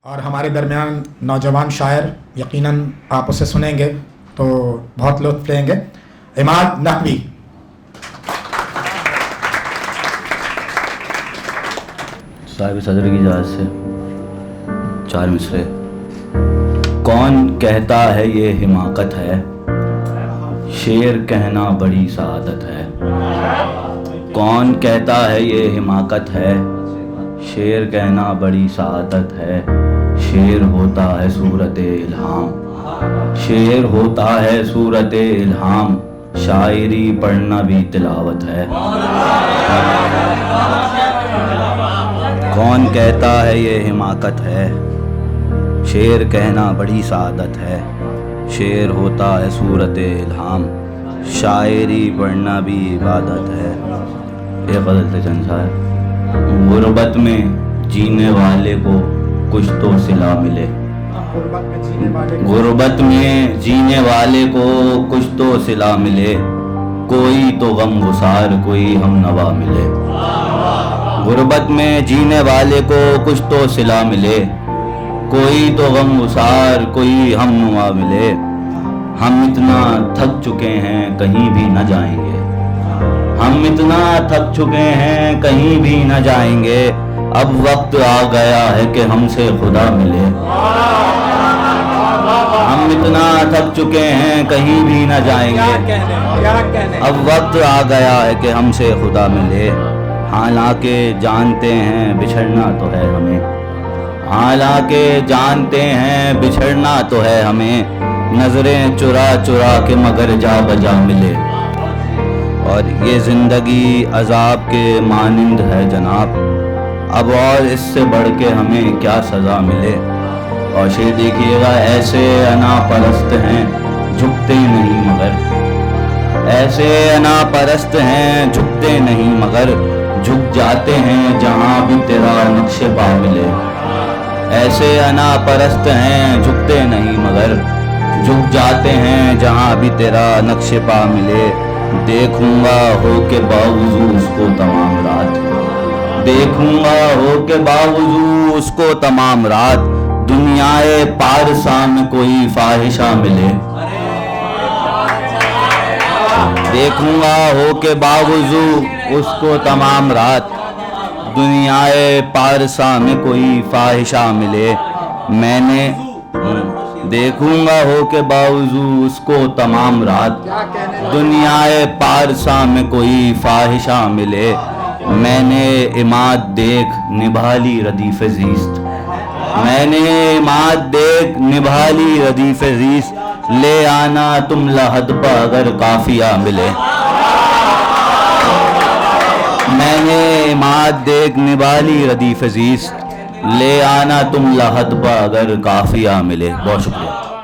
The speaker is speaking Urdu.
اور ہمارے درمیان نوجوان شاعر یقیناً آپ اسے سنیں گے تو بہت لطف لیں گے. عماد نحوی. صاحب صدر کی اجازت سے 4 مصرے. کون کہتا ہے یہ حماقت ہے، شعر کہنا بڑی سعادت ہے. کون کہتا ہے یہ حماقت ہے، شعر کہنا بڑی سعادت ہے. شعر ہوتا ہے صورت الہام، شعر ہوتا ہے صورت الہام. شاعری پڑھنا بھی تلاوت ہے. کون کہتا ہے یہ حماقت ہے، شعر کہنا بڑی سعادت ہے. شعر ہوتا ہے صورت الہام، شاعری پڑھنا بھی عبادت ہے. اے فضل سے چند صاحب. غربت میں جینے والے کو کچھ تو صلہ ملے، غربت میں جینے والے کو کچھ تو صلہ ملے. کوئی تو غم گسار کوئی ہم نوا ملے. غربت میں جینے والے کو کچھ تو صلہ ملے، کوئی تو غم گسار کوئی ہم نوا ملے. ہم اتنا تھک چکے ہیں کہیں بھی نہ جائیں گے، ہم اتنا تھک چکے ہیں کہیں بھی نہ جائیں گے. اب وقت آ گیا ہے کہ ہم سے خدا ملے. ہم اتنا تھک چکے ہیں کہیں بھی نہ جائیں گے. اب وقت آ گیا ہے کہ ہم سے خدا ملے. حالانکہ جانتے ہیں بچھڑنا تو ہے ہمیں، حالانکہ جانتے ہیں بچھڑنا تو ہے ہمیں. نظریں چرا چرا کے مگر جا بجا ملے. اور یہ زندگی عذاب کے مانند ہے جناب، اب اور اس سے بڑھ کے ہمیں کیا سزا ملے. اور شعر دیکھیے گا. ایسے انا پرست ہیں جھکتے نہیں مگر، ایسے انا پرست ہیں جھکتے نہیں مگر، جھک جاتے ہیں جہاں بھی تیرا نقش پا ملے. ایسے انا پرست ہیں جھکتے نہیں مگر، جھک جاتے ہیں جہاں بھی تیرا نقش پا ملے. دیکھوں گا ہو کے باوضو اس کو تمام رات، دیکھوں گا ہو کے باوضو اس کو تمام رات. دنیائے پارسا میں کوئی فاحشہ ملے، دیکھوں گا ہو کے باوضو اس کو تمام رات. دنیائے پارسا میں کوئی فاحشہ ملے. میں نے دیکھوں گا ہو کے باوضو اس کو تمام رات. دنیائے پارسا میں کوئی فاحشہ ملے. میں نے عماد دیکھ نبھا لی ردیف زیست، میں نے عماد دیکھ نبھا لی ردیف زیست. لے آنا تم لحد پا اگر قافیہ ملے. میں نے عماد دیکھ نبھا لی ردیف زیست. لے آنا تم لحد پا اگر قافیہ ملے. بہت شکریہ.